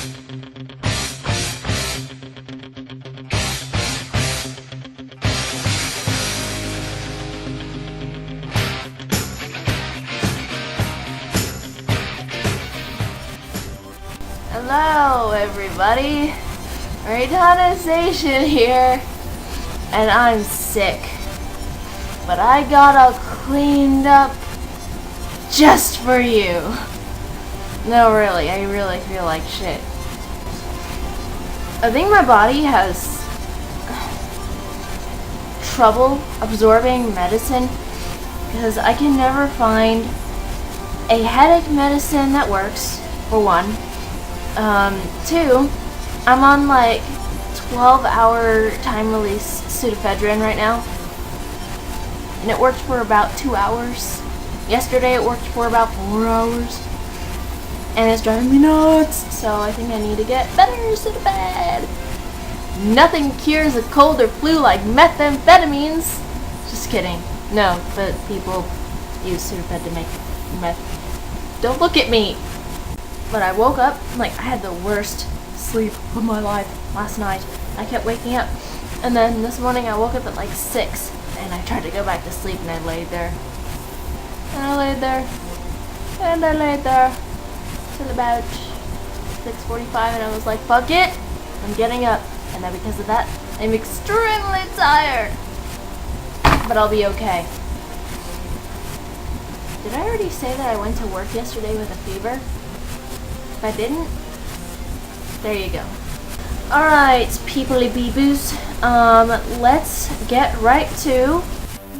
Hello everybody, Reitanna Seishin here, and I'm sick, but I got all cleaned up just for you. No, really, I really feel like shit. I think my body has trouble absorbing medicine because I can never find a headache medicine that works, for one. Two, I'm on like 12-hour time-release pseudoephedrine right now, and it worked for about 2 hours. Yesterday it worked for about 4 hours, and it's driving me nuts, so I think I need to get better pseudophed. Nothing cures a cold or flu like methamphetamines. Just kidding. No, but people use pseudophed to make meth. Don't look at me. But I woke up, like, I had the worst sleep of my life last night. I kept waking up. And then this morning I woke up at like 6. And I tried to go back to sleep and I laid there. And I laid there. And I laid there. Till about 6:45 and I was like, fuck it! I'm getting up. And then because of that, I'm extremely tired. But I'll be okay. Did I already say that I went to work yesterday with a fever? If I didn't, there you go. Alright, peoply beeboos, let's get right to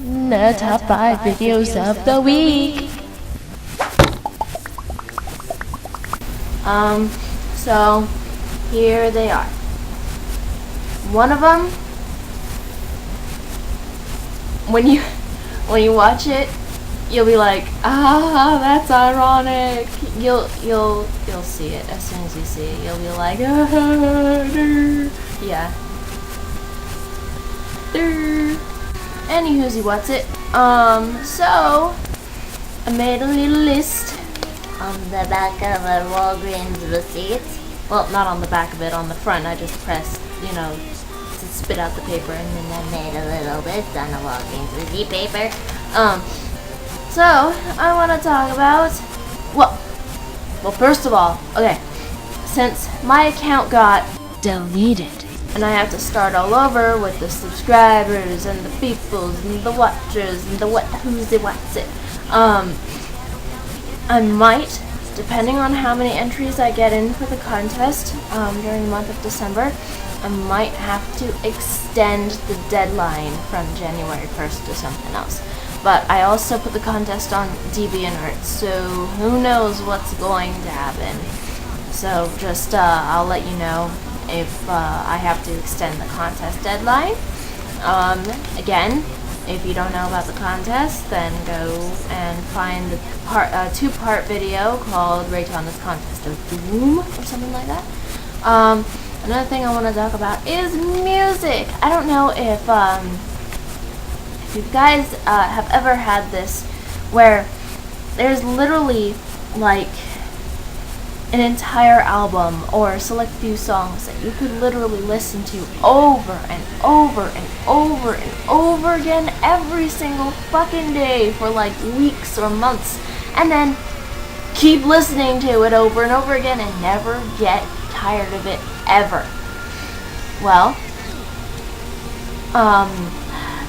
the top 5 videos of the week. So here they are. One of them, when you watch it, you'll be like, ah, that's ironic. You'll see it as soon as you see it. You'll be like, ah, yeah. Anywhoosy, what's it? So I made a little list on the back of a Walgreens receipt. Well, not on the back of it, on the front. I just pressed, to spit out the paper, and then I made a little list on the Walgreens receipt paper. So, I want to talk about, well, first of all, okay, since my account got deleted, and I have to start all over with the subscribers, and the peoples, and the watchers, and the who's it, what's it, I might, depending on how many entries I get in for the contest, during the month of December, I might have to extend the deadline from January 1st to something else. But I also put the contest on DeviantArt, so who knows what's going to happen. So just, I'll let you know if I have to extend the contest deadline. Again, if you don't know about the contest, then go and find the two-part video called Reitanna's Contest of Doom, or something like that. Another thing I want to talk about is music. I don't know if you guys have ever had this where there's literally like an entire album or a select few songs that you could literally listen to over and over and over and over again every single fucking day for like weeks or months, and then keep listening to it over and over again and never get tired of it ever. Well, a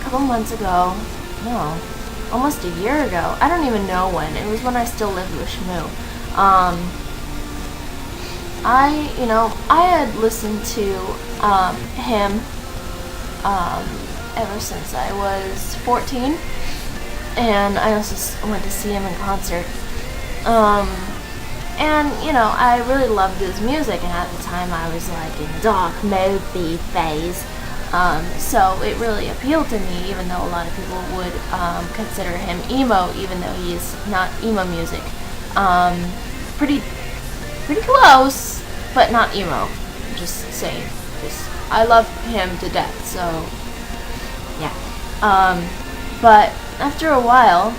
couple months ago, no, almost a year ago, I don't even know when, it was when I still lived with Shmoo, I had listened to him ever since I was 14, and I also went to see him in concert, and I really loved his music, and at the time I was like in dark mopey phase. So it really appealed to me, even though a lot of people would consider him emo, even though he's not emo music. Pretty close, but not emo. I'm just saying. I love him to death, so yeah. But after a while,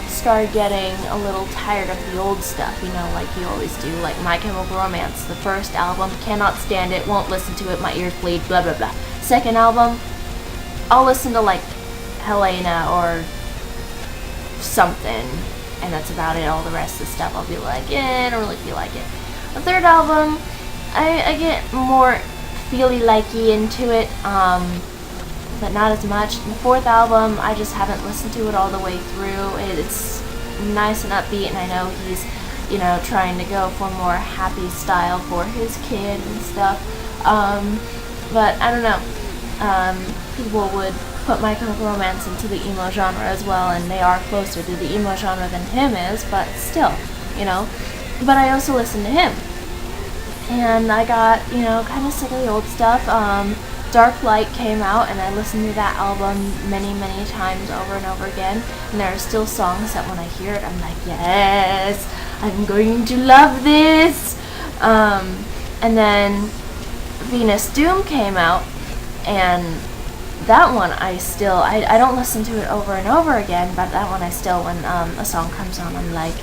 started getting a little tired of the old stuff, like you always do, like My Chemical Romance. The first album, cannot stand it, won't listen to it, my ears bleed, blah blah blah. Second album, I'll listen to like Helena or something, and that's about it. All the rest of the stuff I'll be like, I don't really feel like it. The third album, I get more feely-likey into it, but not as much. The fourth album, I just haven't listened to it all the way through. It's nice and upbeat, and I know he's, trying to go for more happy style for his kid and stuff. But I don't know. People would put My Chemical Romance into the emo genre as well, and they are closer to the emo genre than him is, but still, But I also listen to him. And I got, kind of sick of the old stuff. Dark Light came out, and I listened to that album many, many times over and over again. And there are still songs that when I hear it, I'm like, yes, I'm going to love this. And then Venus Doom came out, and that one I don't listen to it over and over again, but that one I still, when a song comes on, I'm like,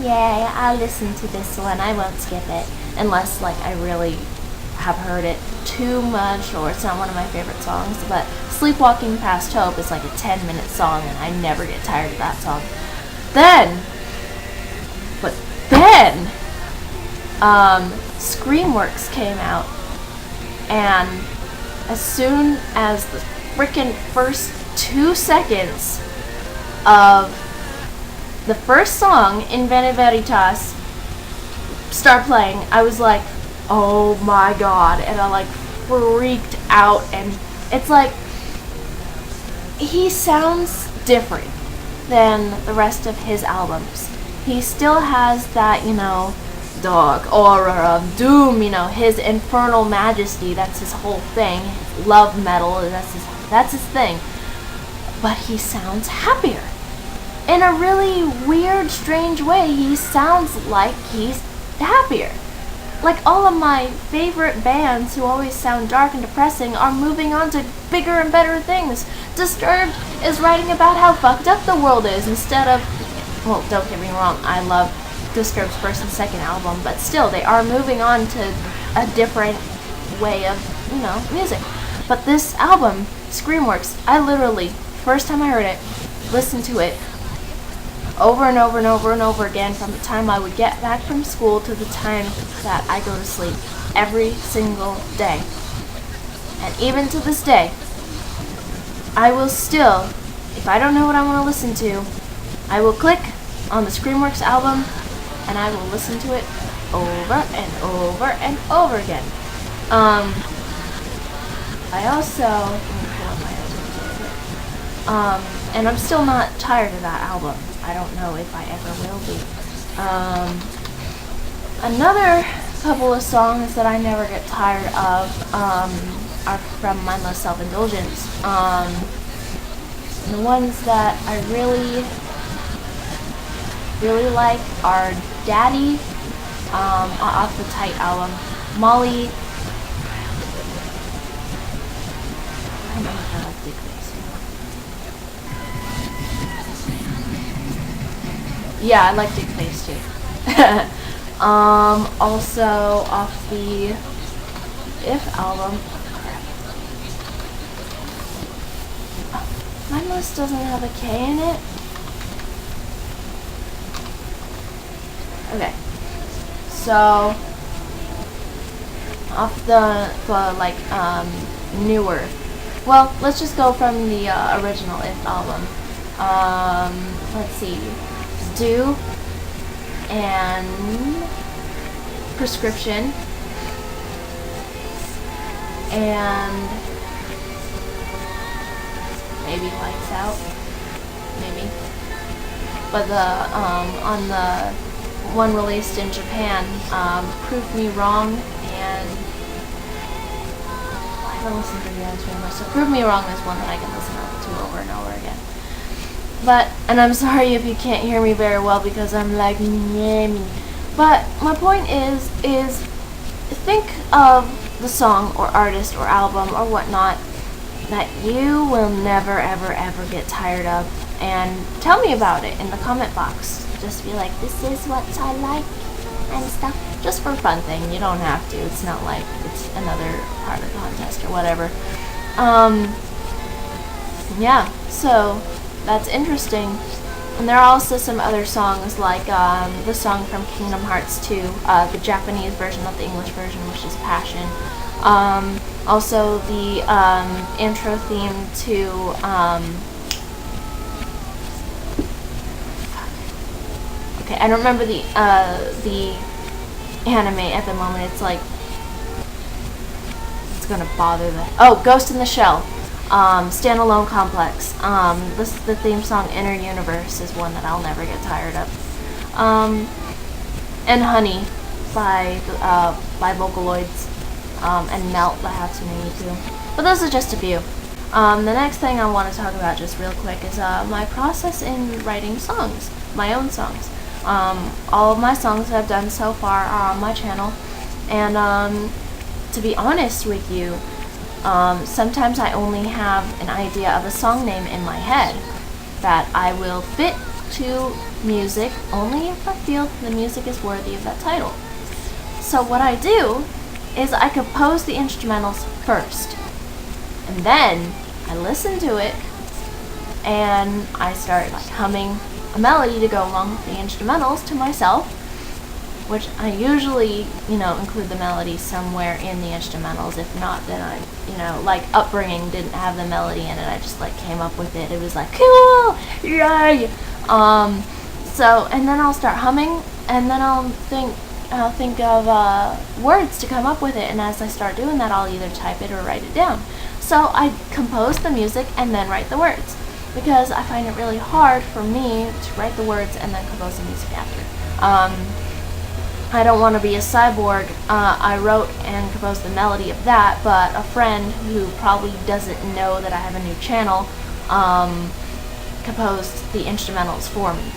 yay, I'll listen to this one, I won't skip it. Unless, like, I really have heard it too much, or it's not one of my favorite songs. But Sleepwalking Past Hope is like a 10-minute song, and I never get tired of that song. Then, Screamworks came out, and as soon as the frickin' first 2 seconds of the first song, In Vene Veritas, start playing, I was like, oh my god, and I like freaked out. And it's like, he sounds different than the rest of his albums. He still has that, dark aura of doom, his infernal majesty, that's his whole thing. Love metal, that's his thing. But he sounds happier. In a really weird, strange way, he sounds like he's happier. Like, all of my favorite bands who always sound dark and depressing are moving on to bigger and better things. Disturbed is writing about how fucked up the world is instead of, well, don't get me wrong, I love Disturbed's first and second album, but still, they are moving on to a different way of, music. But this album, Screamworks, I literally, first time I heard it, listened to it over and over and over and over again from the time I would get back from school to the time that I go to sleep, every single day. And even to this day, I will still, if I don't know what I want to listen to, I will click on the Screamworks album and I will listen to it over and over and over again. I also, let me pull up my other favorite. And I'm still not tired of that album. I don't know if I ever will be. Another couple of songs that I never get tired of are from Mindless Self-Indulgence. The ones that I really, really like are Daddy, off the Tight album. Molly. I don't know if I like Dick Face. Yeah, I like Dick Face too. Also off the If album. My list doesn't have a K in it. Okay. So off the newer. Well, let's just go from the original If album. Let's see. Do and Prescription and maybe Lights Out, maybe. But the on the one released in Japan, Prove Me Wrong, and I haven't listened to the others very much, so Prove Me Wrong is one that I can listen to over and over again. But, and I'm sorry if you can't hear me very well because I'm like, but my point is think of the song or artist or album or whatnot that you will never ever ever get tired of, and tell me about it in the comment box. Just be like, this is what I like and stuff, just for fun thing. You don't have to. It's not like it's another part of the contest or whatever. Yeah, so that's interesting. And there are also some other songs, like the song from Kingdom Hearts 2, the Japanese version, not the English version, which is Passion. Also the intro theme to okay, I don't remember the anime at the moment. It's like, it's gonna bother the Ghost in the Shell. Standalone Complex. The theme song Inner Universe is one that I'll never get tired of. And Honey by Vocaloids, and Melt by Hatsune Miku. But those are just a few. The next thing I want to talk about just real quick is my process in writing songs, my own songs. All of my songs that I've done so far are on my channel, and to be honest with you, sometimes I only have an idea of a song name in my head that I will fit to music only if I feel the music is worthy of that title. So what I do is I compose the instrumentals first, and then I listen to it and I start like humming a melody to go along with the instrumentals to myself, which I usually, include the melody somewhere in the instrumentals. If not, then like Upbringing didn't have the melody in it. I just like came up with it. It was like, cool, yay! And then I'll start humming, and then I'll think of words to come up with it. And as I start doing that, I'll either type it or write it down. So I compose the music and then write the words, because I find it really hard for me to write the words and then compose the music after. I don't want to be a cyborg. I wrote and composed the melody of that, but a friend who probably doesn't know that I have a new channel composed the instrumentals for me.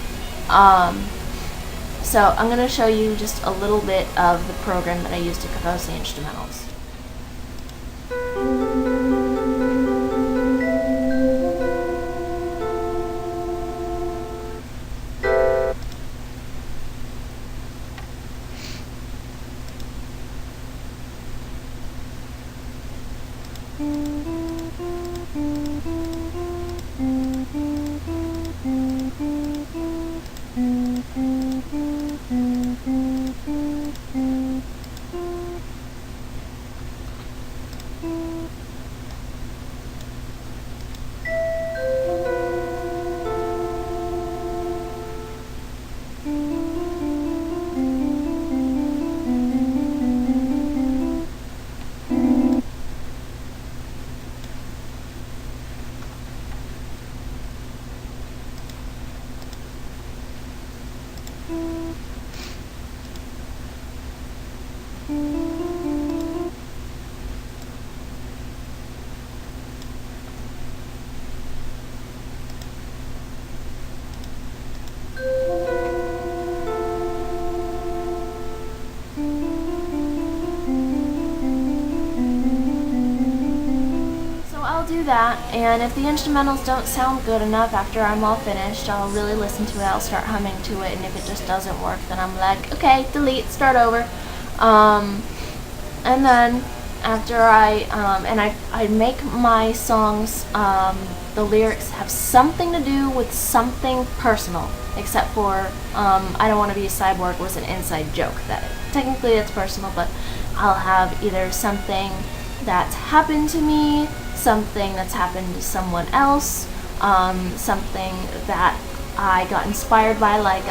So I'm going to show you just a little bit of the program that I use to compose the instrumentals. Do that, and if the instrumentals don't sound good enough after I'm all finished, I'll really listen to it. I'll start humming to it, and if it just doesn't work, then I'm like, okay, delete, start over. And then after I make my songs, the lyrics have something to do with something personal, except for I Don't Want to Be a Cyborg was an inside joke. That technically it's personal, but I'll have either something that's happened to me, something that's happened to someone else, something that I got inspired by, like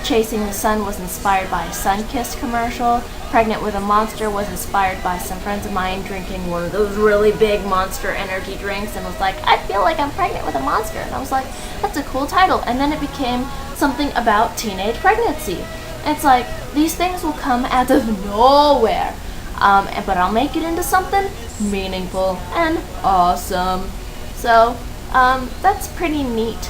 Chasing the Sun was inspired by a Sunkist commercial. Pregnant with a Monster was inspired by some friends of mine drinking one of those really big Monster energy drinks, and was like, I feel like I'm pregnant with a monster. And I was like, that's a cool title. And then it became something about teenage pregnancy. It's like, these things will come out of nowhere. But I'll make it into something meaningful and awesome. So, that's pretty neat.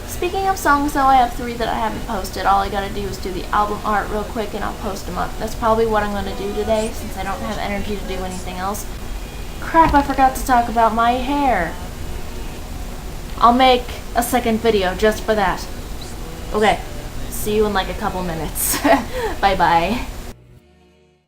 Speaking of songs, though, I have 3 that I haven't posted. All I gotta do is do the album art real quick and I'll post them up. That's probably what I'm gonna do today, since I don't have energy to do anything else. Crap, I forgot to talk about my hair. I'll make a second video just for that. Okay, see you in like a couple minutes. Bye bye.